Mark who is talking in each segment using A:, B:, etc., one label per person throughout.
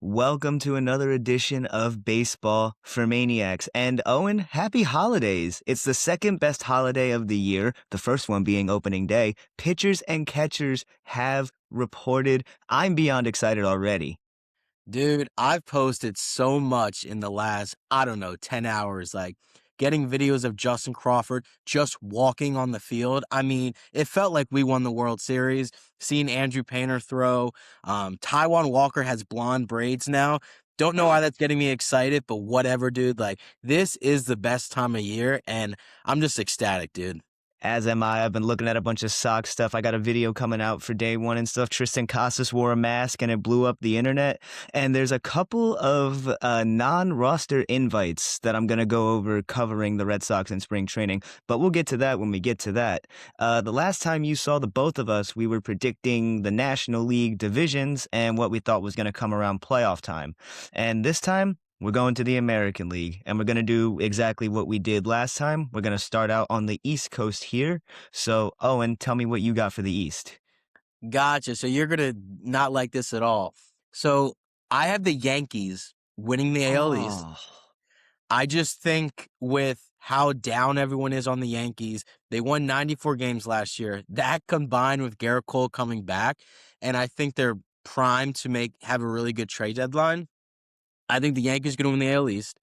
A: Welcome to another edition of Baseball for Maniacs. And Owen, happy holidays. It's the second best holiday of the year, the first one being opening day. Pitchers and catchers have reported. I'm beyond excited already.
B: Dude, I've posted so much in the last, I don't know, 10 hours, like getting videos of Justin Crawford just walking on the field. I mean, it felt like we won the World Series. Seeing Andrew Painter throw. Taiwan Walker has blonde braids now. Don't know why that's getting me excited, but whatever, dude. Like, this is the best time of year, and I'm just ecstatic, dude.
A: As am I. I've been looking at a bunch of Sox stuff. I got a video coming out for day one and stuff. Tristan Casas wore a mask and it blew up the internet. And there's a couple of non-roster invites that I'm going to go over covering the Red Sox in spring training. But we'll get to that when we get to that. The last time you saw the both of us, we were predicting the National League divisions and what we thought was going to come around playoff time. And this time, we're going to the American League, and we're going to do exactly what we did last time. We're going to start out on the East Coast here. So, Owen, tell me what you got for the East.
B: Gotcha. So you're gonna not like this at all. So I have the Yankees winning the AL East.
A: Oh,
B: I just think with how down everyone is on the Yankees, they won 94 games last year. That combined with Garrett Cole coming back, and I think they're primed to have a really good trade deadline. I think the Yankees are going to win the AL East.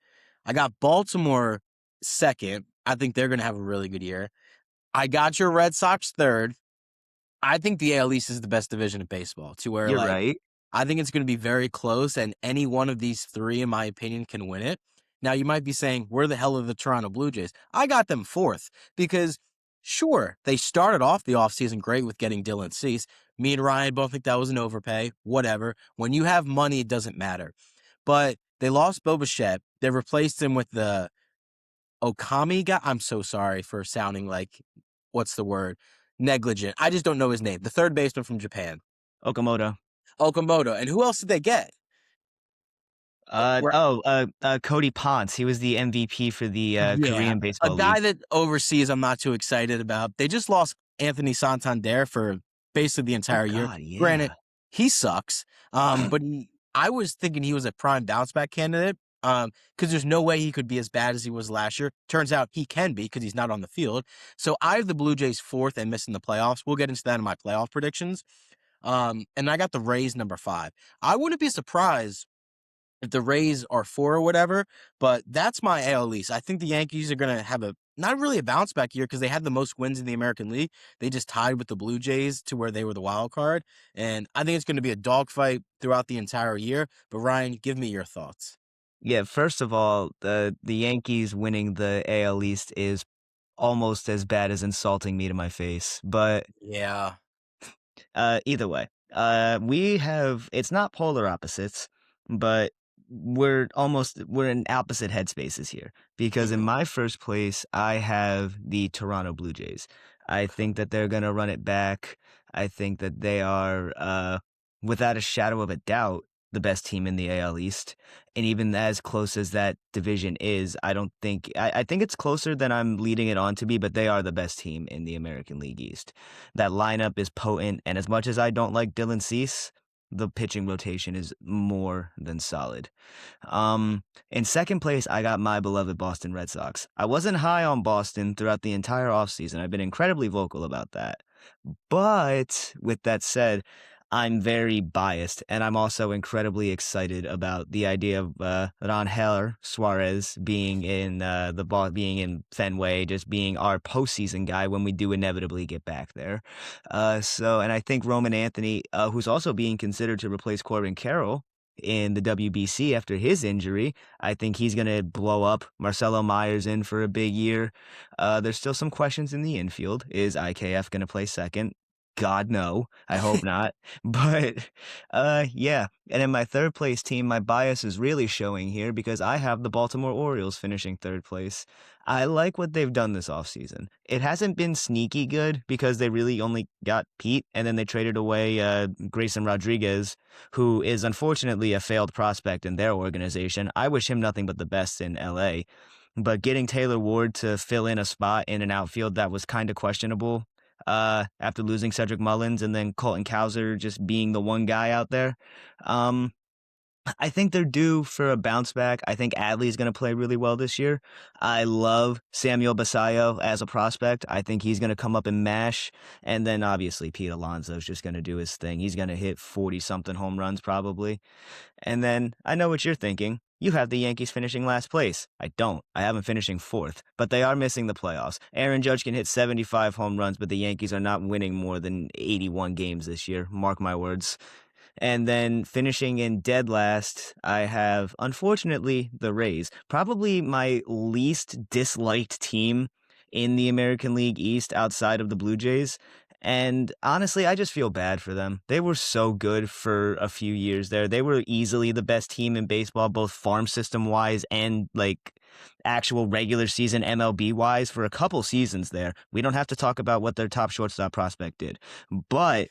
B: I got Baltimore second. I think they're going to have a really good year. I got your Red Sox third. I think the AL East is the best division of baseball, to where
A: you're right.
B: I think it's going to be very close, and any one of these three, in my opinion, can win it. Now, you might be saying, where the hell are the Toronto Blue Jays? I got them fourth because, sure, they started off the offseason great with getting Dylan Cease. Me and Ryan both think that was an overpay, whatever. When you have money, it doesn't matter. But they lost Bo Bichette. They replaced him with the Okami guy. I'm so sorry for sounding like, what's the word? Negligent. I just don't know his name. The third baseman from Japan.
A: Okamoto.
B: Okamoto. And who else did they get?
A: Cody Ponce. He was the MVP for the
B: Yeah.
A: Korean
B: A
A: Baseball
B: guy
A: League.
B: that overseas I'm not too excited about. They just lost Anthony Santander for basically the
A: Oh,
B: entire year.
A: God,
B: Granted,
A: yeah.
B: he sucks. But I was thinking he was a prime bounce back candidate. Because there's no way he could be as bad as he was last year. Turns out he can be because he's not on the field. So I have the Blue Jays fourth and missing the playoffs. We'll get into that in my playoff predictions. And I got the Rays number 5. I wouldn't be surprised if the Rays are 4 or whatever, but that's my AL East. I think the Yankees are going to have not really a bounce back year because they had the most wins in the American League. They just tied with the Blue Jays to where they were the wild card. And I think it's going to be a dogfight throughout the entire year. But Ryan, give me your thoughts.
A: Yeah, first of all, the Yankees winning the AL East is almost as bad as insulting me to my face. But
B: Yeah.
A: either way, it's not polar opposites, but we're in opposite headspaces here because in
B: Mhm.
A: my first place, I have the Toronto Blue Jays. I think that they're going to run it back. I think that they are, without a shadow of a doubt, the best team in the AL East. And even as close as that division is, I think it's closer than I'm leading it on to be, but they are the best team in the American League East. That lineup is potent, and as much as I don't like Dylan Cease, the pitching rotation is more than solid. In second place, I got my beloved Boston Red Sox. I wasn't high on Boston throughout the entire offseason. I've been incredibly vocal about that. But with that said, I'm very biased, and I'm also incredibly excited about the idea of Rangel Suarez being in being in Fenway, just being our postseason guy when we do inevitably get back there. And I think Roman Anthony, who's also being considered to replace Corbin Carroll in the WBC after his injury, I think he's going to blow up. Marcelo Myers in for a big year. There's still some questions in the infield. Is IKF going to play second? God, no. I hope not. But yeah. And in my third place team, my bias is really showing here because I have the Baltimore Orioles finishing third place. I like what they've done this offseason. It hasn't been sneaky good because they really only got Pete and then they traded away Grayson Rodriguez, who is unfortunately a failed prospect in their organization. I wish him nothing but the best in LA. But getting Taylor Ward to fill in a spot in an outfield that was kind of questionable after losing Cedric Mullins and then Colton Cowser just being the one guy out there. Um, I think they're due for a bounce back. I think Adley's going to play really well this year. I love Samuel Basayo as a prospect. I think he's going to come up and mash. And then obviously Pete Alonso's just going to do his thing. He's going to hit 40 something home runs probably. And then I know what you're thinking. You have the Yankees finishing last place. I don't. I have them finishing fourth, but they are missing the playoffs. Aaron Judge can hit 75 home runs, but the Yankees are not winning more than 81 games this year. Mark my words. And then finishing in dead last, I have, unfortunately, the Rays. Probably my least disliked team in the American League East outside of the Blue Jays. And honestly, I just feel bad for them. They were so good for a few years there. They were easily the best team in baseball, both farm system wise and like actual regular season MLB wise for a couple seasons there. We don't have to talk about what their top shortstop prospect did. But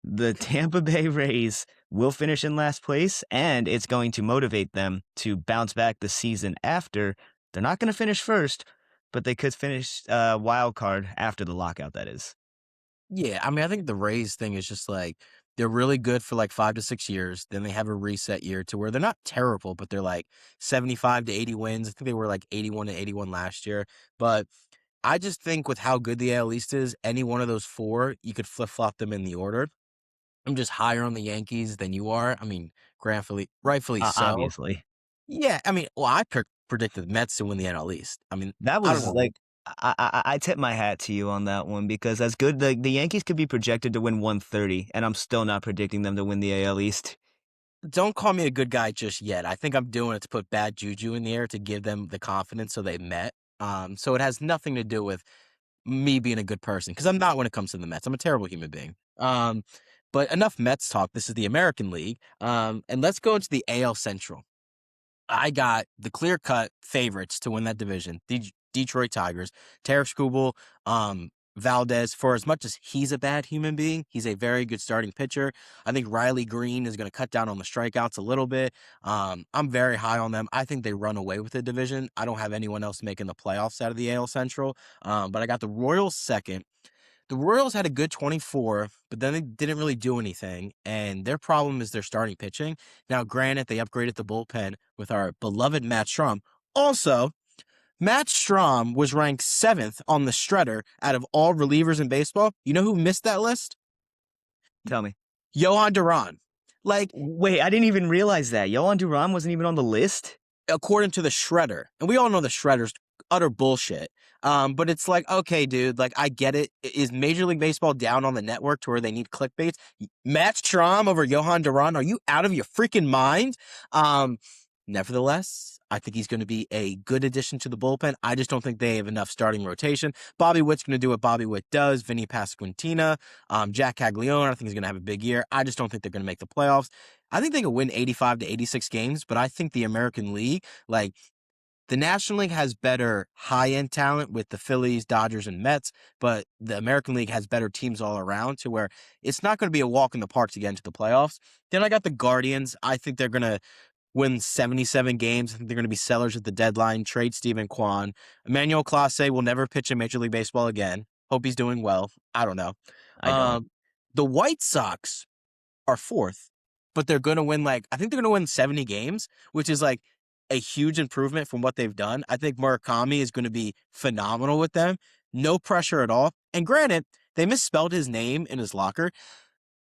A: the Tampa Bay Rays will finish in last place, and it's going to motivate them to bounce back the season after. They're not going to finish first, but they could finish wild card after the lockout, that is.
B: Yeah, I mean, I think the Rays thing is just like they're really good for like 5 to 6 years. Then they have a reset year to where they're not terrible, but they're like 75 to 80 wins. I think they were like 81 to 81 last year. But I just think with how good the AL East is, any one of those four, you could flip flop them in the order. I'm just higher on the Yankees than you are. I mean, rightfully so.
A: Obviously.
B: Yeah, I mean, well, I predicted the Mets to win the NL East. I mean,
A: That
B: I don't
A: was
B: know.
A: like I tip my hat to you on that one because as good the Yankees could be projected to win 130, and I'm still not predicting them to win the AL East.
B: Don't call me a good guy just yet. I think I'm doing it to put bad juju in the air to give them the confidence so they met. So it has nothing to do with me being a good person because I'm not when it comes to the Mets. I'm a terrible human being. But enough Mets talk. This is the American League. And let's go into the AL Central. I got the clear cut favorites to win that division. The Detroit Tigers, Tarek Skubal, Valdez. For as much as he's a bad human being, he's a very good starting pitcher. I think Riley Green is going to cut down on the strikeouts a little bit. I'm very high on them. I think they run away with the division. I don't have anyone else making the playoffs out of the AL Central. But I got the Royals second. The Royals had a good 24, but then they didn't really do anything. And their problem is their starting pitching. Now, granted, they upgraded the bullpen with our beloved Matt Strom. Also, Matt Strom was ranked 7th on the Shredder out of all relievers in baseball. You know who missed that list?
A: Tell me.
B: Johan Duran. Like,
A: Wait, I didn't even realize that. Yohan Duran wasn't even on the list?
B: according to the Shredder, and we all know the Shredder's utter bullshit. But it's like, okay, dude, like I get it. Is Major League Baseball down on the network to where they need clickbaits? Matt Strom over Johan Duran? Are you out of your freaking mind? Nevertheless, I think he's going to be a good addition to the bullpen. I just don't think they have enough starting rotation. Bobby Witt's going to do what Bobby Witt does. Vinny Pasquantino, Jack Caglione, I think he's going to have a big year. I just don't think they're going to make the playoffs. I think they could win 85 to 86 games, but I think the American League, like the National League has better high-end talent with the Phillies, Dodgers, and Mets, but the American League has better teams all around to where it's not going to be a walk in the park to get into the playoffs. Then I got the Guardians. I think they're going to win 77 games. I think they're going to be sellers at the deadline, trade Stephen Kwan. Emmanuel Clase will never pitch in Major League Baseball again. Hope he's doing well. I don't know.
A: I don't.
B: The White Sox are 4th, but they're going to win I think they're going to win 70 games, which is like a huge improvement from what they've done. I think Murakami is going to be phenomenal with them. No pressure at all. And granted, they misspelled his name in his locker.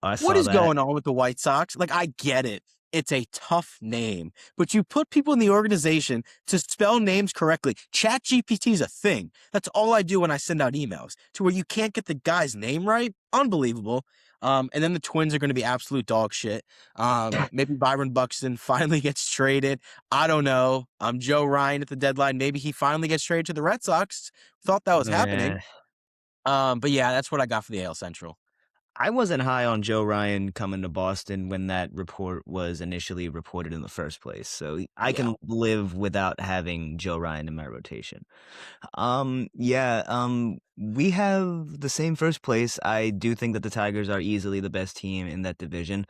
A: I
B: What
A: saw
B: is
A: that.
B: going on with the White Sox? Like, I get it. It's a tough name, but you put people in the organization to spell names correctly. ChatGPT is a thing. That's all I do when I send out emails to where you can't get the guy's name right. Unbelievable. And then the Twins are going to be absolute dog shit. Maybe Byron Buxton finally gets traded. I don't know. Joe Ryan at the deadline. Maybe he finally gets traded to the Red Sox. Thought that was happening.
A: Eh.
B: But yeah, that's what I got for the AL Central.
A: I wasn't high on Joe Ryan coming to Boston when that report was initially reported in the first place. So I
B: Yeah.
A: can live without having Joe Ryan in my rotation. Yeah, we have the same first place. I do think that the Tigers are easily the best team in that division.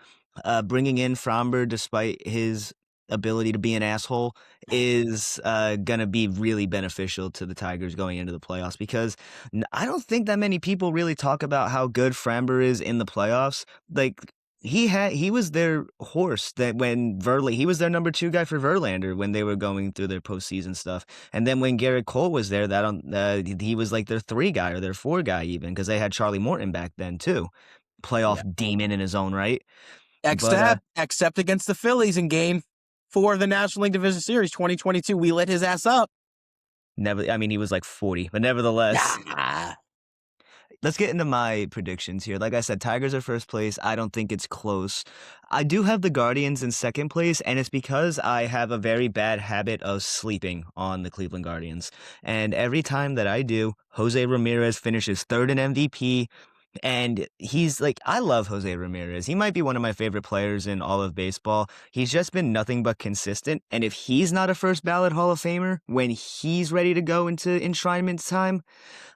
A: Bringing in Fromber, despite his ability to be an asshole, is gonna be really beneficial to the Tigers going into the playoffs because I don't think that many people really talk about how good Framber is in the playoffs. Like he was their horse that when he was their number 2 guy for Verlander when they were going through their postseason stuff. And then when Garrett Cole was there, he was like their 3 guy or their 4 guy even because they had Charlie Morton back then too.
B: Yeah.
A: Playoff demon in his own right. But
B: Except against the Phillies in Game 4 of the National League Division Series 2022, we lit his ass up.
A: I mean, he was like 40, but nevertheless.
B: Nah.
A: Let's get into my predictions here. Like I said, Tigers are first place. I don't think it's close. I do have the Guardians in second place, and it's because I have a very bad habit of sleeping on the Cleveland Guardians. And every time that I do, Jose Ramirez finishes third in MVP. And he's like, I love Jose Ramirez. He might be one of my favorite players in all of baseball. He's just been nothing but consistent. And if he's not a first ballot Hall of Famer when he's ready to go into enshrinement time,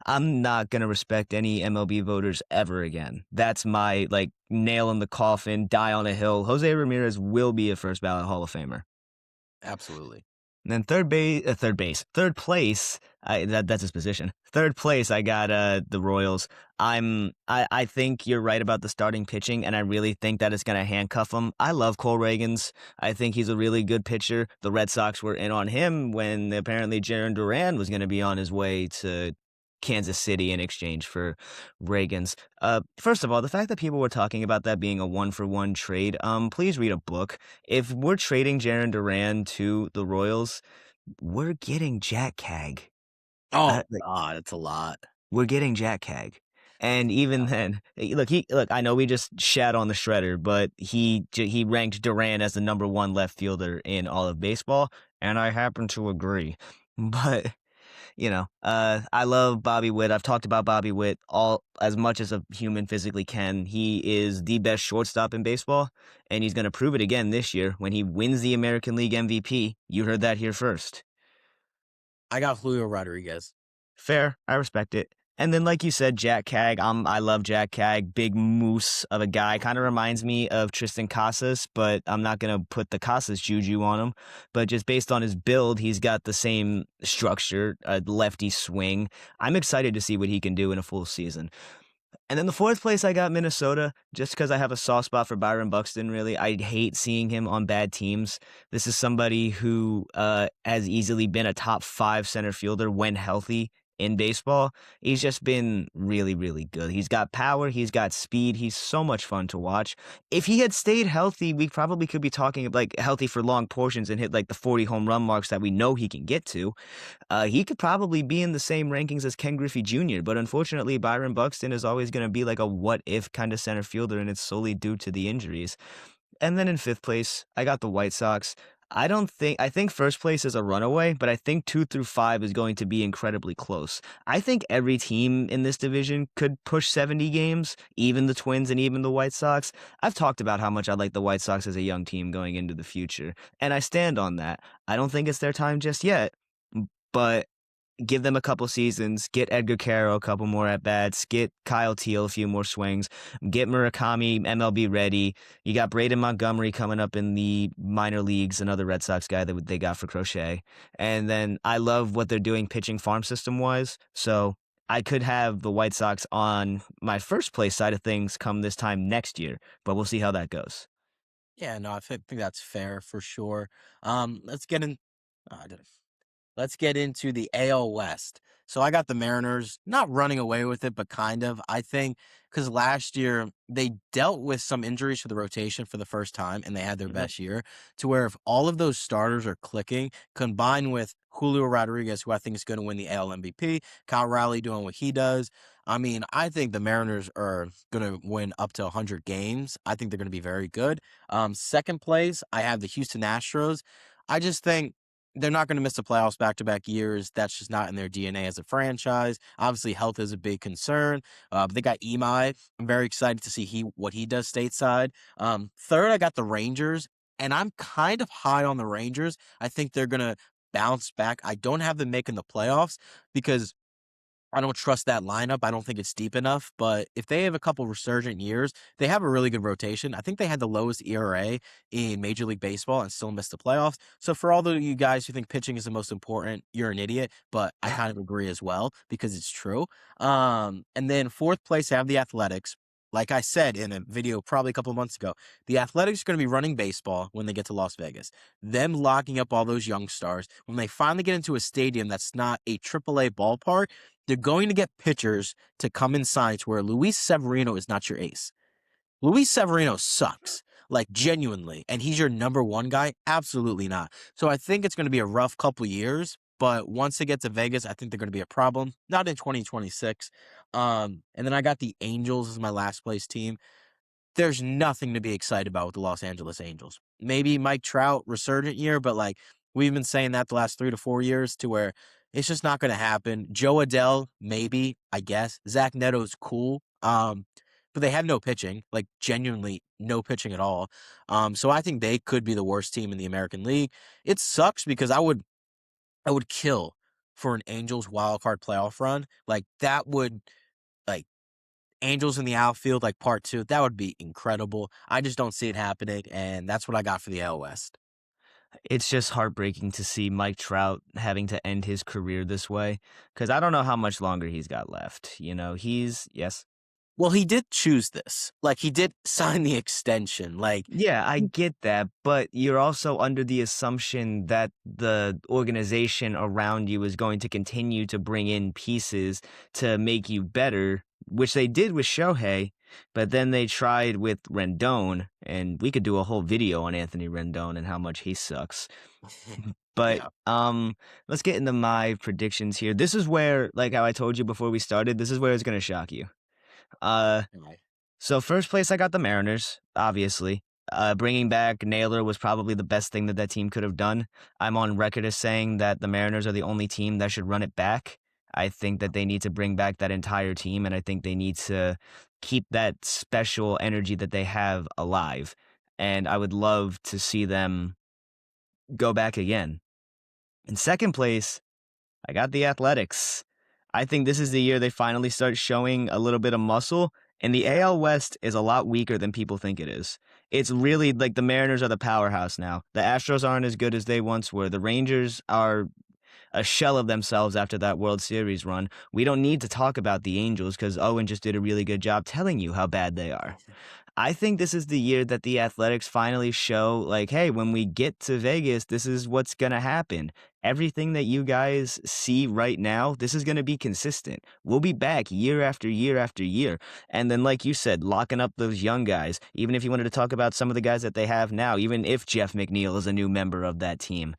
A: I'm not going to respect any MLB voters ever again. That's my like nail in the coffin, die on a hill. Jose Ramirez will be a first ballot Hall of Famer.
B: Absolutely.
A: And then third place. That's his position. Third place, I got the Royals. I think you're right about the starting pitching, and I really think that it's gonna handcuff him. I love Cole Reagans. I think he's a really good pitcher. The Red Sox were in on him when apparently Jarren Duran was gonna be on his way to Kansas City in exchange for Reagans. First of all, the fact that people were talking about that being a 1-for-1 trade, please read a book. If we're trading Jarren Duran to the Royals, we're getting Jack Cag.
B: Oh, God, it's a lot.
A: We're getting Jack Cag. And even then, look, I know we just shat on the shredder, but he ranked Duran as the number 1 left fielder in all of baseball, and I happen to agree. But I love Bobby Witt. I've talked about Bobby Witt all as much as a human physically can. He is the best shortstop in baseball, and he's going to prove it again this year when he wins the American League MVP. You heard that here first.
B: I got Julio Rodriguez.
A: Fair. I respect it. And then, like you said, Jack Cag. I love Jack Cag. Big moose of a guy. Kind of reminds me of Tristan Casas, but I'm not going to put the Casas juju on him. But just based on his build, he's got the same structure, a lefty swing. I'm excited to see what he can do in a full season. And then the fourth place, I got Minnesota, just because I have a soft spot for Byron Buxton, really. I hate seeing him on bad teams. This is somebody who has easily been a top 5 center fielder when healthy in baseball. He's just been really, really good. He's got power. He's got speed. He's so much fun to watch. If he had stayed healthy, we probably could be talking like healthy for long portions and hit like the 40 home run marks that we know he can get to. He could probably be in the same rankings as Ken Griffey Jr., but unfortunately, Byron Buxton is always going to be like a what-if kind of center fielder, and it's solely due to the injuries. And then in fifth place, I got the White Sox. I think first place is a runaway, but I think 2 through 5 is going to be incredibly close. I think every team in this division could push 70 games, even the Twins and even the White Sox. I've talked about how much I like the White Sox as a young team going into the future, and I stand on that. I don't think it's their time just yet, but give them a couple seasons, get Edgar Caro a couple more at bats, get Kyle Teal a few more swings, get Murakami MLB ready. You got Braden Montgomery coming up in the minor leagues, another Red Sox guy that they got for Crochet. And then I love what they're doing pitching farm system wise. So I could have the White Sox on my first place side of things come this time next year, but we'll see how that goes.
B: Yeah, no, I think that's fair for sure. Let's get in. Let's get into the AL West. So I got the Mariners not running away with it, but kind of. I think because last year they dealt with some injuries to the rotation for the first time and they had their best year to where if all of those starters are clicking, combined with Julio Rodriguez, who I think is going to win the AL MVP, Kyle Raleigh doing what he does. I mean, I think the Mariners are going to win up to 100 games. I think they're going to be very good. Second place, I have the Houston Astros. I just think they're not going to miss the playoffs back-to-back years. That's just not in their DNA as a franchise. Obviously, health is a big concern. But they got Imai. I'm very excited to see what he does stateside. Third, I got the Rangers, and I'm kind of high on the Rangers. I think they're going to bounce back. I don't have them making the playoffs because I don't trust that lineup. I don't think it's deep enough. But if they have a couple resurgent years, they have a really good rotation. I think they had the lowest ERA in Major League Baseball and still missed the playoffs. So for all of you guys who think pitching is the most important, you're an idiot. But I kind of agree as well because it's true. And then fourth place, I have the Athletics. like I said in a video probably a couple of months ago, the Athletics are going to be running baseball when they get to Las Vegas. Them locking up all those young stars. When they finally get into a stadium that's not a AAA ballpark, they're going to get pitchers to come in sign to where Luis Severino is not your ace. Luis Severino sucks, like genuinely, and he's your number one guy? Absolutely not. So I think it's going to be a rough couple years, but once they get to Vegas, I think they're going to be a problem. Not in 2026. And then I got the Angels as my last place team. There's nothing to be excited about with the Los Angeles Angels. Maybe Mike Trout resurgent year, but like we've been saying that the last 3 to 4 years to where it's just not going to happen. Joe Adell, maybe, I guess. Zach Neto's cool. But they have no pitching, like genuinely no pitching at all. So I think they could be the worst team in the American League. It sucks because I would kill for an Angels wildcard playoff run. Like that would like Angels in the outfield, like part 2. That would be incredible. I just don't see it happening, and that's what I got for the AL West.
A: It's just heartbreaking to see Mike Trout having to end his career this way because I don't know how much longer he's got left. Yes.
B: Well, he did choose this. Like he did sign the extension. Like
A: Yeah, I get that, but you're also under the assumption that the organization around you is going to continue to bring in pieces to make you better, which they did with Shohei, but then they tried with Rendon, and we could do a whole video on Anthony Rendon and how much he sucks. But
B: yeah.
A: let's get into my predictions here. This is where, like how I told you before we started, this is where it's going to shock you.
B: Anyway.
A: So first place, I got the Mariners, obviously. Bringing back Naylor was probably the best thing that that team could have done. I'm on record as saying that the Mariners are the only team that should run it back. I think that they need to bring back that entire team, and I think they need to keep that special energy that they have alive. And I would love to see them go back again. In second place, I got the Athletics. I think this is the year they finally start showing a little bit of muscle, and the AL West is a lot weaker than people think it is. It's really like the Mariners are the powerhouse now. The Astros aren't as good as they once were. The Rangers are a shell of themselves after that World Series run. We don't need to talk about the Angels because Owen just did a really good job telling you how bad they are. I think this is the year that the Athletics finally show, like, hey, when we get to Vegas, this is what's going to happen. Everything that you guys see right now, this is going to be consistent. We'll be back year after year after year. And then, like you said, locking up those young guys, even if you wanted to talk about some of the guys that they have now, even if Jeff McNeil is a new member of that team.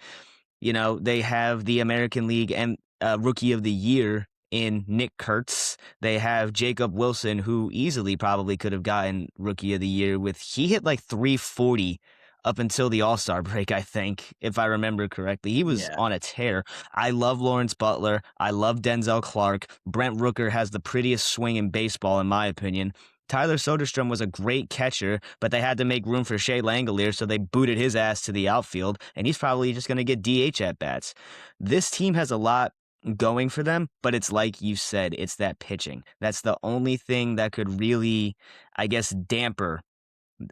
A: They have the American League and Rookie of the Year in Nick Kurtz. They have Jacob Wilson, who easily probably could have gotten Rookie of the Year he hit like 340 up until the All-Star break, I think, if I remember correctly. He was on a tear. I love Lawrence Butler. I love Denzel Clark. Brent Rooker has the prettiest swing in baseball, in my opinion. Tyler Soderstrom was a great catcher, but they had to make room for Shea Langolier, so they booted his ass to the outfield, and he's probably just going to get DH at bats. This team has a lot going for them, but it's like you said, it's that pitching. That's the only thing that could really, I guess, damper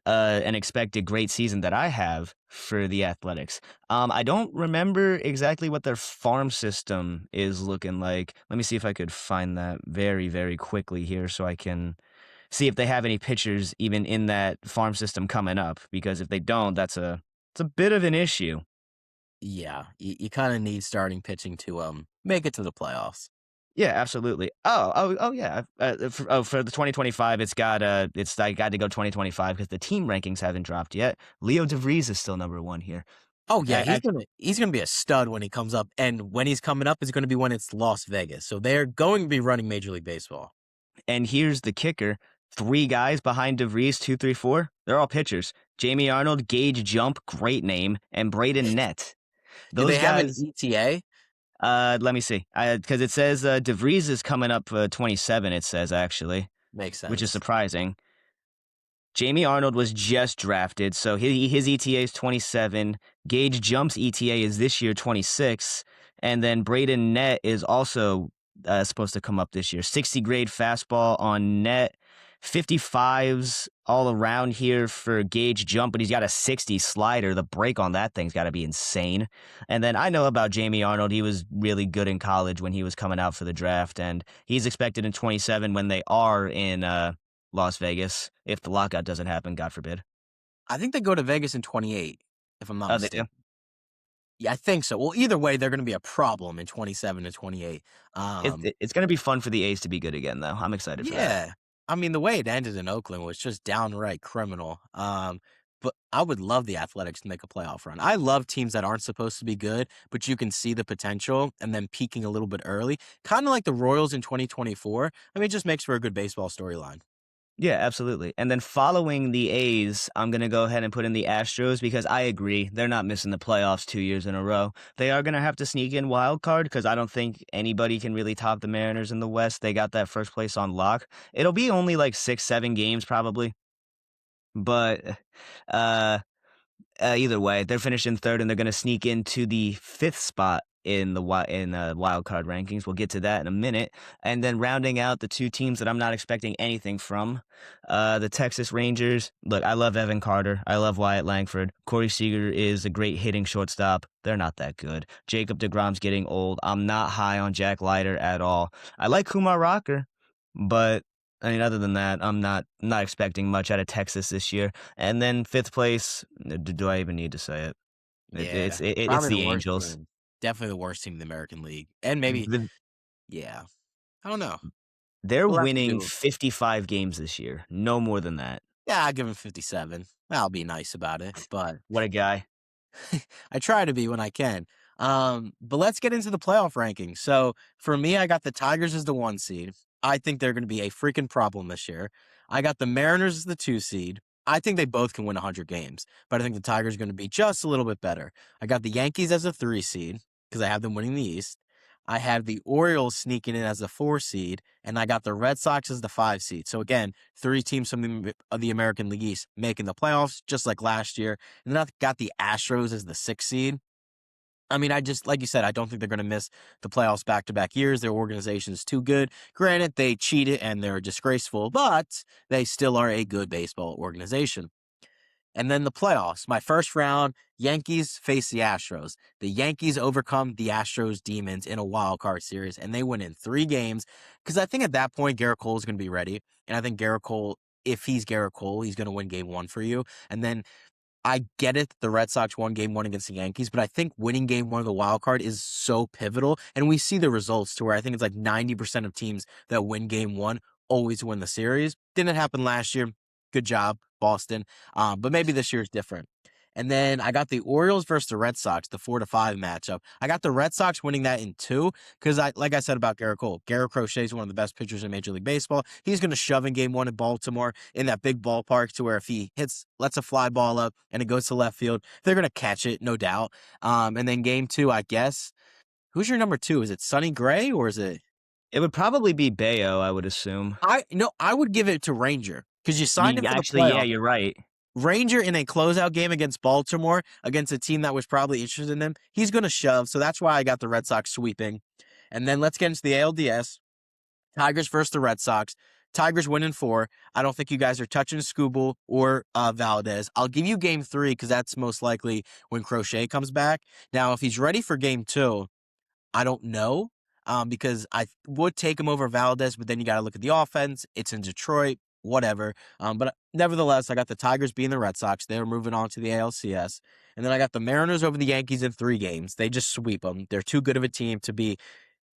A: an expected great season that I have for the Athletics. I don't remember exactly what their farm system is looking like. Let me see if I could find that very, very quickly here so I can see if they have any pitchers even in that farm system coming up, because if they don't, it's a bit of an issue.
B: Yeah, you kind of need starting pitching to make it to the playoffs.
A: Yeah, absolutely. Oh, yeah. For the 2025, I got to go 2025 because the team rankings haven't dropped yet. Leo DeVries is still number 1 here.
B: Oh yeah, he's gonna be a stud when he comes up, and when he's coming up is going to be when it's Las Vegas. So they're going to be running Major League Baseball.
A: And here's the kicker: 3 guys behind DeVries, 2, 3, 4. They're all pitchers. Jamie Arnold, Gage Jump, great name, and Braden Nett.
B: Do they have an ETA?
A: Let me see. Because it says DeVries is coming up 27, it says, actually.
B: Makes sense.
A: Which is surprising. Jamie Arnold was just drafted, so his ETA is 27. Gage Jump's ETA is this year 26. And then Braden Nett is also supposed to come up this year. 60 grade fastball on Nett. 55s all around here for Gage Jump, but he's got a 60 slider. The break on that thing's got to be insane. And then I know about Jamie Arnold. He was really good in college when he was coming out for the draft, and he's expected in 27 when they are in Las Vegas if the lockout doesn't happen, God forbid.
B: I think they go to Vegas in 28, if I'm not
A: Oh, they do?
B: mistaken. Yeah, I think so. Well, either way, they're going to be a problem in 27 and 28.
A: It's gonna be fun for the A's to be good again, though. I'm excited for that.
B: Yeah. I mean, the way it ended in Oakland was just downright criminal. But I would love the Athletics to make a playoff run. I love teams that aren't supposed to be good, but you can see the potential and then peaking a little bit early. Kind of like the Royals in 2024. I mean, it just makes for a good baseball storyline.
A: Yeah, absolutely. And then following the A's, I'm going to go ahead and put in the Astros because I agree. They're not missing the playoffs 2 years in a row. They are going to have to sneak in wild card because I don't think anybody can really top the Mariners in the West. They got that first place on lock. It'll be only like 6, 7 games probably. But uh, either way, they're finishing third, and they're going to sneak into the fifth spot in the wild card rankings. We'll get to that in a minute. And then rounding out the two teams that I'm not expecting anything from, the Texas Rangers. Look, I love Evan Carter. I love Wyatt Langford. Corey Seager is a great hitting shortstop. They're not that good. Jacob deGrom's getting old. I'm not high on Jack Leiter at all. I like Kumar Rocker, but I mean, other than that, I'm not expecting much out of Texas this year. And then fifth place, do I even need to say it?
B: Yeah.
A: It's
B: Probably the
A: the
B: worst
A: Angels.
B: team. Definitely the worst team in the American League. And maybe,
A: The-
B: yeah. I don't know.
A: They're
B: We'll have to
A: winning
B: do.
A: 55 games this year. No more than that.
B: Yeah, I'll give him 57. I'll be nice about it, but
A: What a guy.
B: I try to be when I can. But let's get into the playoff rankings. So for me, I got the Tigers as the 1 seed. I think they're going to be a freaking problem this year. I got the Mariners as the 2 seed. I think they both can win 100 games, but I think the Tigers are going to be just a little bit better. I got the Yankees as a 3 seed because I have them winning the East. I have the Orioles sneaking in as a 4 seed, and I got the Red Sox as the 5 seed. So again, 3 teams from the American League East making the playoffs, just like last year. And then I got the Astros as the 6 seed. I mean, I just, like you said, I don't think they're going to miss the playoffs back-to-back years. Their organization is too good. Granted, they cheated and they're disgraceful, but they still are a good baseball organization. And then the playoffs. My first round, Yankees face the Astros. The Yankees overcome the Astros demons in a wild card series, and they win in 3 games. Because I think at that point, Garrett Cole is going to be ready. And I think Garrett Cole, if he's Garrett Cole, he's going to win game 1 for you. And then I get it. The Red Sox won game 1 against the Yankees, but I think winning game 1 of the wild card is so pivotal. And we see the results to where I think it's like 90% of teams that win game 1 always win the series. Didn't happen last year. Good job, Boston. But maybe this year is different. And then I got the Orioles versus the Red Sox, the 4-5 matchup. I got the Red Sox winning that in 2 because, like I said about Garrett Cole, Garrett Crochet is one of the best pitchers in Major League Baseball. He's going to shove in game 1 in Baltimore in that big ballpark to where if he lets a fly ball up and it goes to left field, they're going to catch it, no doubt. And then game 2, I guess. Who's your number 2? Is it Sonny Gray or is it?
A: It would probably be Bayo, I would assume.
B: I would give it to Ranger because you signed him for the
A: Actually,
B: playoffs.
A: yeah, you're right.
B: Ranger in a closeout game against Baltimore, against a team that was probably interested in him, he's going to shove. So that's why I got the Red Sox sweeping. And then let's get into the ALDS. Tigers versus the Red Sox. Tigers win in 4. I don't think you guys are touching Skubal or Valdez. I'll give you game 3 because that's most likely when Crochet comes back. Now, if he's ready for game 2, I don't know because I would take him over Valdez, but then you got to look at the offense. It's in Detroit, whatever. But nevertheless, I got the Tigers being the Red Sox. They're moving on to the ALCS. And then I got the Mariners over the Yankees in 3 games. They just sweep them. They're too good of a team to be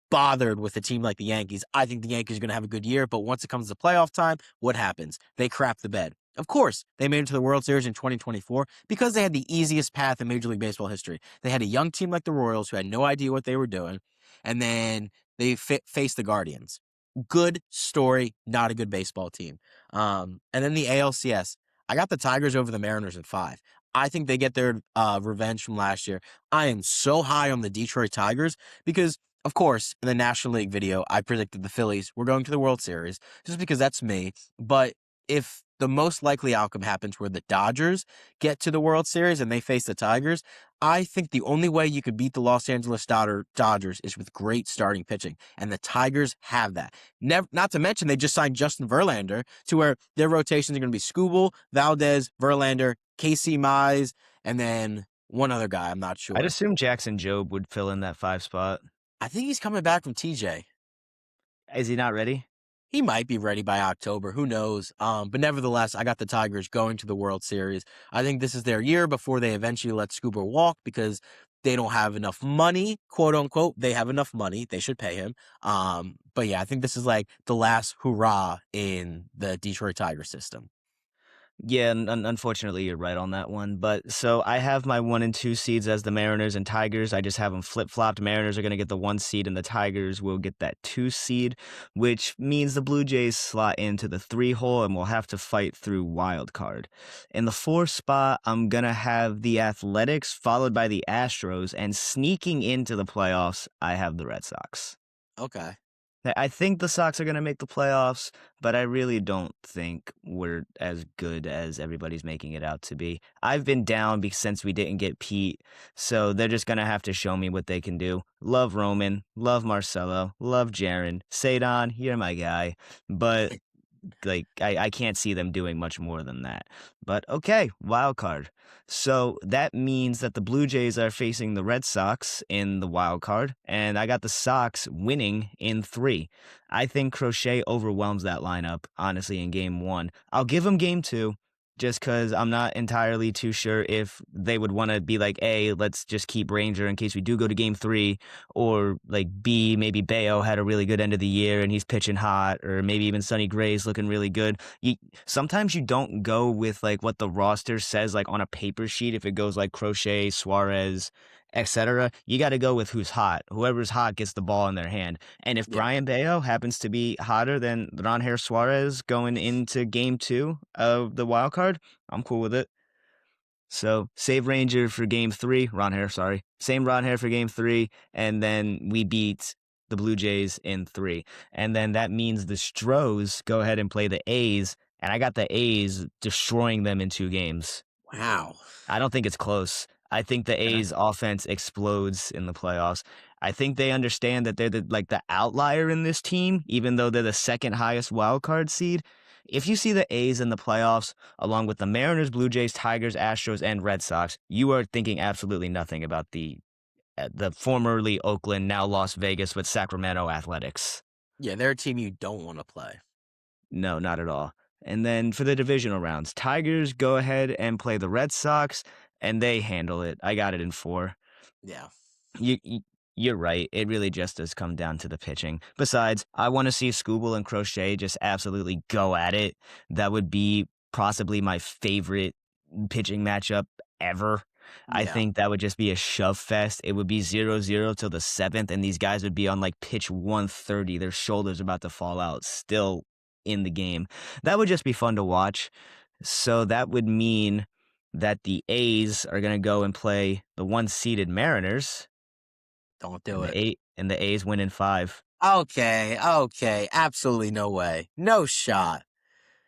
B: bothered with a team like the Yankees. I think the Yankees are going to have a good year, but once it comes to playoff time, what happens? They crap the bed. Of course, they made it to the World Series in 2024 because they had the easiest path in Major League Baseball history. They had a young team like the Royals who had no idea what they were doing, and then they faced the Guardians. Good story, not a good baseball team. And then the ALCS, I got the Tigers over the Mariners in 5. I think they get their revenge from last year. I am so high on the Detroit Tigers because, of course, in the National League video, I predicted the Phillies were going to the World Series just because that's me. But if the most likely outcome happens where the Dodgers get to the World Series and they face the Tigers, I think the only way you could beat the Los Angeles Dodgers is with great starting pitching. And the Tigers have that. Not to mention, they just signed Justin Verlander to where their rotations are going to be Skubal, Valdez, Verlander, Casey Mize, and then one other guy. I'm not sure.
A: I'd assume Jackson Jobe would fill in that 5 spot.
B: I think he's coming back from TJ.
A: Is he not ready?
B: He might be ready by October. Who knows? But nevertheless, I got the Tigers going to the World Series. I think this is their year before they eventually let Scuba walk because they don't have enough money, quote unquote. They have enough money. They should pay him. But yeah, I think this is like the last hurrah in the Detroit Tigers system.
A: Yeah, unfortunately, you're right on that one. But so I have my 1 and 2 seeds as the Mariners and Tigers. I just have them flip flopped. Mariners are going to get the 1 seed, and the Tigers will get that 2 seed, which means the Blue Jays slot into the 3 hole, and we'll have to fight through wild card. In the 4 spot, I'm going to have the Athletics, followed by the Astros, and sneaking into the playoffs, I have the Red Sox.
B: Okay.
A: I think the Sox are going to make the playoffs, but I really don't think we're as good as everybody's making it out to be. I've been down since we didn't get Pete, so they're just going to have to show me what they can do. Love Roman, love Marcelo, love Jaron. Sadon, you're my guy, but like I can't see them doing much more than that. But okay, wild card. So that means that the Blue Jays are facing the Red Sox in the wild card, and I got the Sox winning in 3. I think Crochet overwhelms that lineup, honestly, in game 1. I'll give him game 2. Just because I'm not entirely too sure if they would want to be like, A, let's just keep Ranger in case we do go to game 3, or like B, maybe Bayo had a really good end of the year and he's pitching hot, or maybe even Sonny Gray's looking really good. Sometimes you don't go with like what the roster says like on a paper sheet if it goes like Crochet, Suarez, etc. You got to go with who's hot. Whoever's hot gets the ball in their hand. And if
B: Yeah.
A: Brian Bayo happens to be hotter than Ronher Suarez going into game 2 of the wild card, I'm cool with it. So save Ranger for game 3, Ronher, sorry. Same Ronher for game 3, and then we beat the Blue Jays in 3. And then that means the Stros go ahead and play the A's, and I got the A's destroying them in 2 games.
B: Wow.
A: I don't think it's close. I think the A's offense explodes in the playoffs. I think they understand that they're the outlier in this team, even though they're the second highest wild card seed. If you see the A's in the playoffs, along with the Mariners, Blue Jays, Tigers, Astros, and Red Sox, you are thinking absolutely nothing about the formerly Oakland, now Las Vegas with Sacramento Athletics.
B: Yeah, they're a team you don't want to play.
A: No, not at all. And then for the divisional rounds, Tigers go ahead and play the Red Sox, and they handle it. I got it in 4.
B: Yeah.
A: You, you're right. It really just does come down to the pitching. Besides, I want to see Scooble and Crochet just absolutely go at it. That would be possibly my favorite pitching matchup ever. I
B: Yeah.
A: think that would just be a shove fest. It would be 0-0 till the 7th, and these guys would be on like pitch 130. Their shoulders about to fall out, still in the game. That would just be fun to watch. So that would mean that the A's are going to go and play the 1-seeded Mariners,
B: Don't do
A: and
B: it.
A: the A's win in 5.
B: Okay. Absolutely no way. No shot.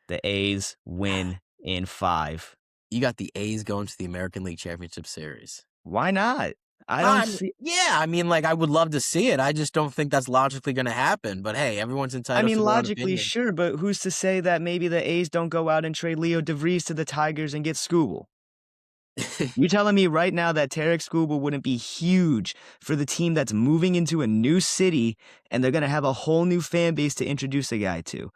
A: The A's win in 5.
B: You got the A's going to the American League Championship Series.
A: Why not? I
B: mean, like, I would love to see it. I just don't think that's logically going to happen. But hey, everyone's entitled to their own
A: logically,
B: opinion.
A: sure, but who's to say that maybe the A's don't go out and trade Leo DeVries to the Tigers and get Scooble? You telling me right now that Tarek Skubal wouldn't be huge for the team that's moving into a new city and they're going to have a whole new fan base to introduce a guy to?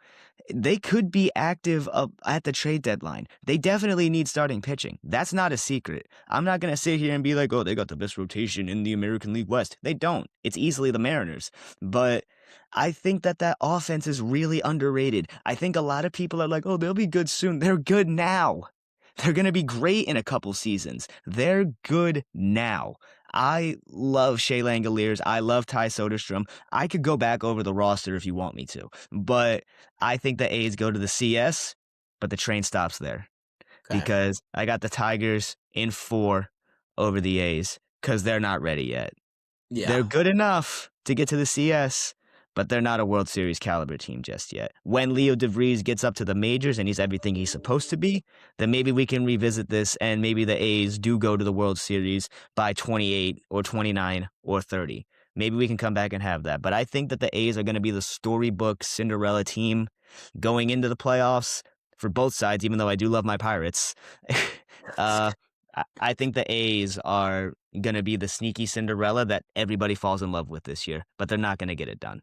A: They could be active at the trade deadline. They definitely need starting pitching. That's not a secret. I'm not going to sit here and be like, oh, they got the best rotation in the American League West. They don't. It's easily the Mariners. But I think that offense is really underrated. I think a lot of people are like, oh, they'll be good soon. They're good now. They're going to be great in a couple seasons. They're good now. I love Shea Langoliers. I love Ty Soderstrom. I could go back over the roster if you want me to. But I think the A's go to the CS, but the train stops there.
B: Okay.
A: Because I got the Tigers in 4 over the A's because they're not ready yet.
B: Yeah.
A: They're good enough to get to the CS, but they're not a World Series caliber team just yet. When Leo DeVries gets up to the majors and he's everything he's supposed to be, then maybe we can revisit this and maybe the A's do go to the World Series by 28 or 29 or 30. Maybe we can come back and have that. But I think that the A's are going to be the storybook Cinderella team going into the playoffs for both sides, even though I do love my Pirates. I think the A's are going to be the sneaky Cinderella that everybody falls in love with this year, but they're not going to get it done.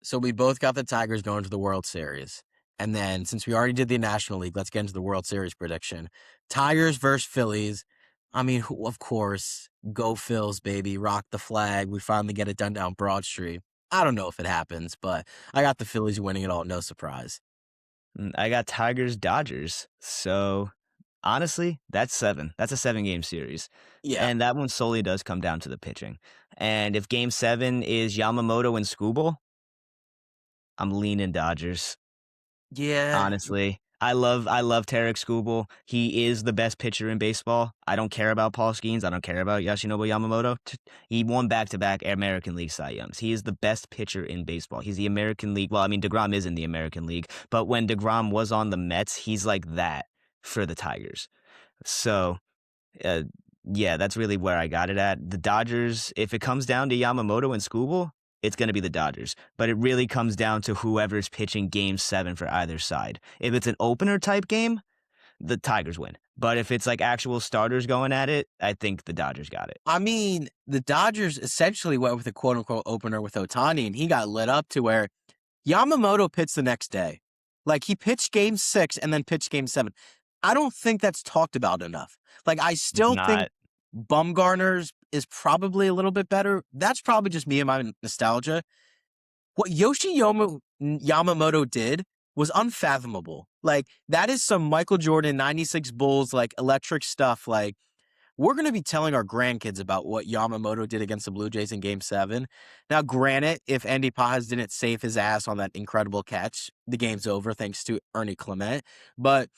B: So we both got the Tigers going to the World Series. And then since we already did the National League, let's get into the World Series prediction. Tigers versus Phillies. I mean, of course, go Phils, baby. Rock the flag. We finally get it done down Broad Street. I don't know if it happens, but I got the Phillies winning it all. No surprise.
A: I got Tigers Dodgers. So honestly, that's 7. That's a 7-game series.
B: Yeah.
A: And that one solely does come down to the pitching. And if game 7 is Yamamoto and Skubal, I'm leaning Dodgers.
B: Yeah.
A: Honestly, I love Tarek Skubal. He is the best pitcher in baseball. I don't care about Paul Skeens. I don't care about Yoshinobu Yamamoto. He won back-to-back American League Cy Youngs. He is the best pitcher in baseball. He's the American League. Well, I mean, DeGrom is in the American League, but when DeGrom was on the Mets, he's like that for the Tigers. So, uh, yeah, that's really where I got it at. The Dodgers, if it comes down to Yamamoto and Skubal, it's going to be the Dodgers. But it really comes down to whoever's pitching game 7 for either side. If it's an opener type game, the Tigers win. But if it's like actual starters going at it, I think the Dodgers got it.
B: I mean, the Dodgers essentially went with a quote unquote opener with Otani, and he got lit up to where Yamamoto pitched the next day. Like he pitched game 6 and then pitched game 7. I don't think that's talked about enough. Like I still think
A: Not.
B: Bumgarner's is probably a little bit better. That's probably just me and my nostalgia. What Yamamoto did was unfathomable. Like that is some Michael Jordan 96 Bulls like electric stuff. Like we're going to be telling our grandkids about what Yamamoto did against the Blue Jays in game 7. Now, granted, if Andy Paz didn't save his ass on that incredible catch, the game's over thanks to Ernie Clement. But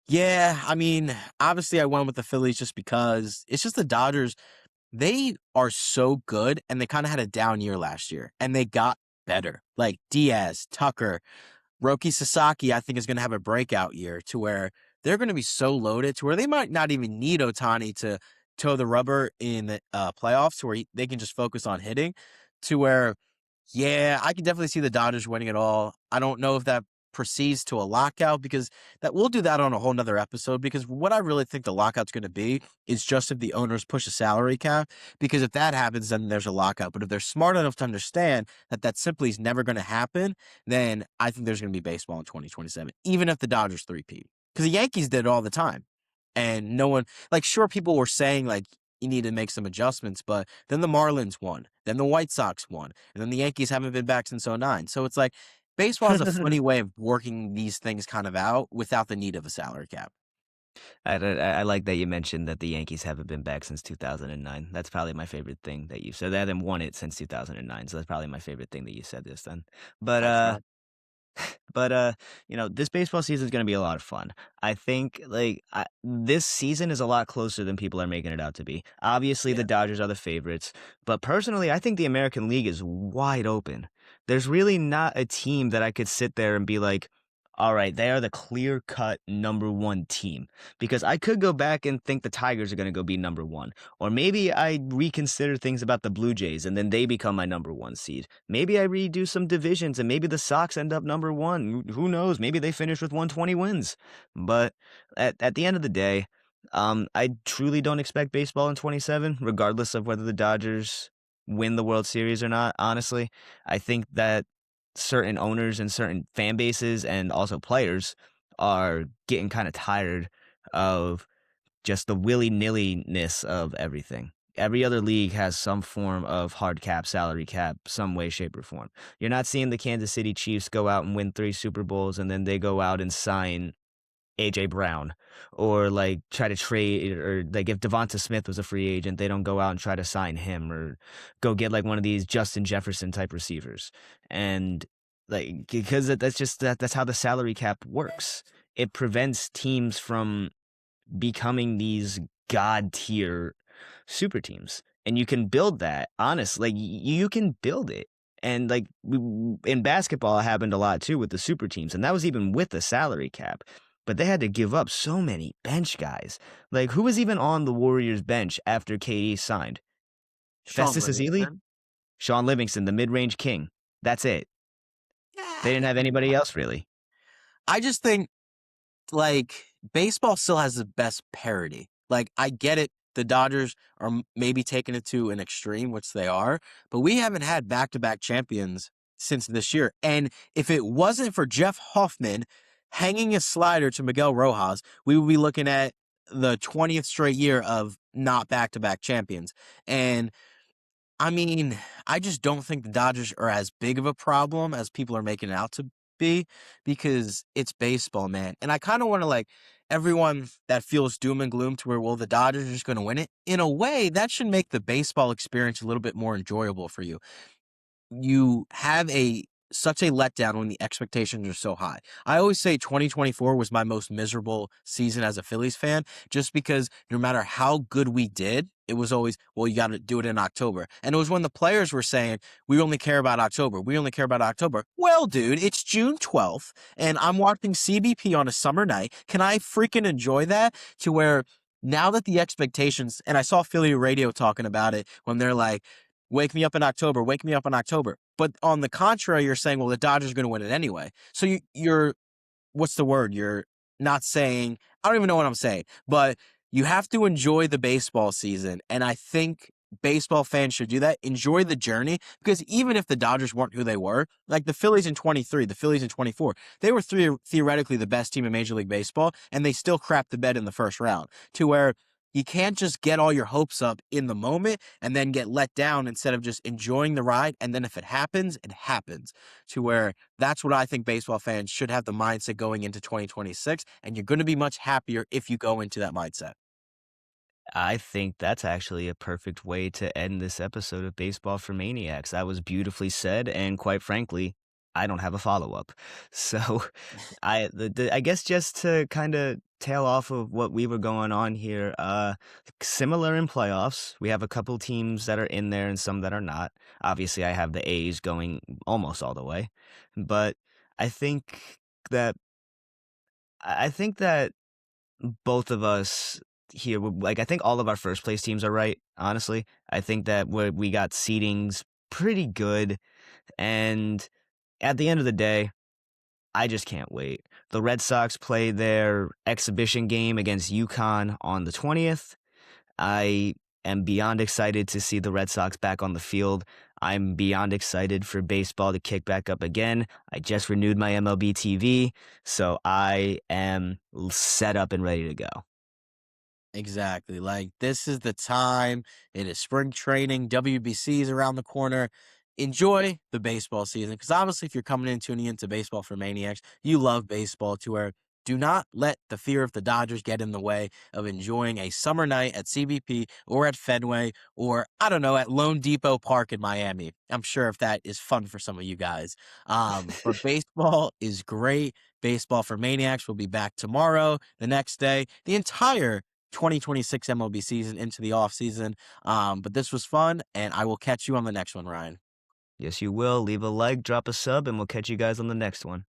B: yeah, I mean, obviously I went with the Phillies just because it's just the Dodgers. They are so good and they kind of had a down year last year and they got better. Like Diaz, Tucker, Roki Sasaki, I think is going to have a breakout year to where they're going to be so loaded to where they might not even need Otani to toe the rubber in the playoffs to where they can just focus on hitting to where, yeah, I can definitely see the Dodgers winning it all. I don't know if that proceeds to a lockout because that we'll do that on a whole nother episode because what I really think the lockout's going to be is just if the owners push a salary cap because if that happens then there's a lockout, but if they're smart enough to understand that that simply is never going to happen, then I think there's going to be baseball in 2027 even if the Dodgers three-peat because the Yankees did it all the time and no one, like, sure, people were saying like you need to make some adjustments, but then the Marlins won, then the White Sox won, and then the Yankees haven't been back since '09. So it's like baseball has a funny way of working these things kind of out without the need of a salary cap.
A: I like that you mentioned that the Yankees haven't been back since 2009. That's probably my favorite thing that you said. They haven't won it since 2009, so that's probably my favorite thing that you said this then. But
B: That's right.
A: this baseball season is going to be a lot of fun. I think this season is a lot closer than people are making it out to be. Obviously, the
B: Yeah.
A: Dodgers are the favorites, but personally, I think the American League is wide open. There's really not a team that I could sit there and be like, all right, they are the clear cut number 1 team. Because I could go back and think the Tigers are going to go be number 1. Or maybe I reconsider things about the Blue Jays and then they become my number 1 seed. Maybe I redo some divisions and maybe the Sox end up number 1. Who knows? Maybe they finish with 120 wins. But at the end of the day, I truly don't expect baseball in 27, regardless of whether the Dodgers win the World Series or not. Honestly, I think that certain owners and certain fan bases and also players are getting kind of tired of just the willy-nilly-ness of everything. Every other league has some form of hard cap, salary cap, some way, shape, or form. You're not seeing the Kansas City Chiefs go out and win 3 Super Bowls and then they go out and sign AJ Brown or like try to trade or like if Devonta Smith was a free agent, they don't go out and try to sign him or go get like one of these Justin Jefferson type receivers. And like because that's how the salary cap works. It prevents teams from becoming these god tier super teams. And you can build that, honestly. Like you can build it. And like in basketball, it happened a lot too with the super teams, and that was even with the salary cap. But they had to give up so many bench guys. Like who was even on the Warriors bench after KD signed?
B: Sean
A: Festus Ezeli,
B: Livingston.
A: Sean Livingston, the mid-range king. That's it. They didn't have anybody else really.
B: I just think like baseball still has the best parity. Like I get it. The Dodgers are maybe taking it to an extreme, which they are, but we haven't had back-to-back champions since this year. And if it wasn't for Jeff Hoffman hanging a slider to Miguel Rojas, we would be looking at the 20th straight year of not back-to-back champions. And I mean, I just don't think the Dodgers are as big of a problem as people are making it out to be, because it's baseball, man. And I kind of want to, like, everyone that feels doom and gloom to where, well, the Dodgers are just going to win it. In a way, that should make the baseball experience a little bit more enjoyable for you. You have such a letdown when the expectations are so high. I always say 2024 was my most miserable season as a Phillies fan, just because no matter how good we did, it was always, well, you got to do it in October. And it was when the players were saying, we only care about October. We only care about October. Well, dude, it's June 12th and I'm watching CBP on a summer night. Can I freaking enjoy that? To where now that the expectations, and I saw Philly radio talking about it when they're like, wake me up in October, wake me up in October. But on the contrary, you're saying, well, the Dodgers are going to win it anyway. So you're, what's the word? You're not saying, I don't even know what I'm saying, but you have to enjoy the baseball season. And I think baseball fans should do that. Enjoy the journey, because even if the Dodgers weren't who they were, like the Phillies in 23, the Phillies in 24, they were theoretically the best team in Major League Baseball, and they still crapped the bed in the first round, to where you can't just get all your hopes up in the moment and then get let down instead of just enjoying the ride. And then if it happens, it happens. To where that's what I think baseball fans should have the mindset going into 2026. And you're going to be much happier if you go into that mindset.
A: I think that's actually a perfect way to end this episode of Baseball for Maniacs. That was beautifully said, and quite frankly, I don't have a follow-up. So, I guess just to kind of tail off of what we were going on here, similar in playoffs, we have a couple teams that are in there and some that are not. Obviously, I have the A's going almost all the way, but I think that I think that both of us here, like, I think all of our first place teams are right, honestly. I think that we got seedings pretty good. And at the end of the day, I just can't wait. The Red Sox play their exhibition game against UConn on the 20th. I am beyond excited to see the Red Sox back on the field. I'm beyond excited for baseball to kick back up again. I just renewed my MLB TV, so I am set up and ready to go.
B: Exactly. Like, this is the time. It is spring training. WBC is around the corner. Enjoy the baseball season, because obviously, if you're coming in tuning into Baseball for Maniacs, you love baseball. To where, do not let the fear of the Dodgers get in the way of enjoying a summer night at CBP or at Fenway, or I don't know, at Lone Depot Park in Miami. I'm sure if that is fun for some of you guys. But baseball is great. Baseball for Maniacs will be back tomorrow, the next day, the entire 2026 MLB season into the off season. But this was fun, and I will catch you on the next one, Ryan.
A: Yes, you will. Leave a like, drop a sub, and we'll catch you guys on the next one.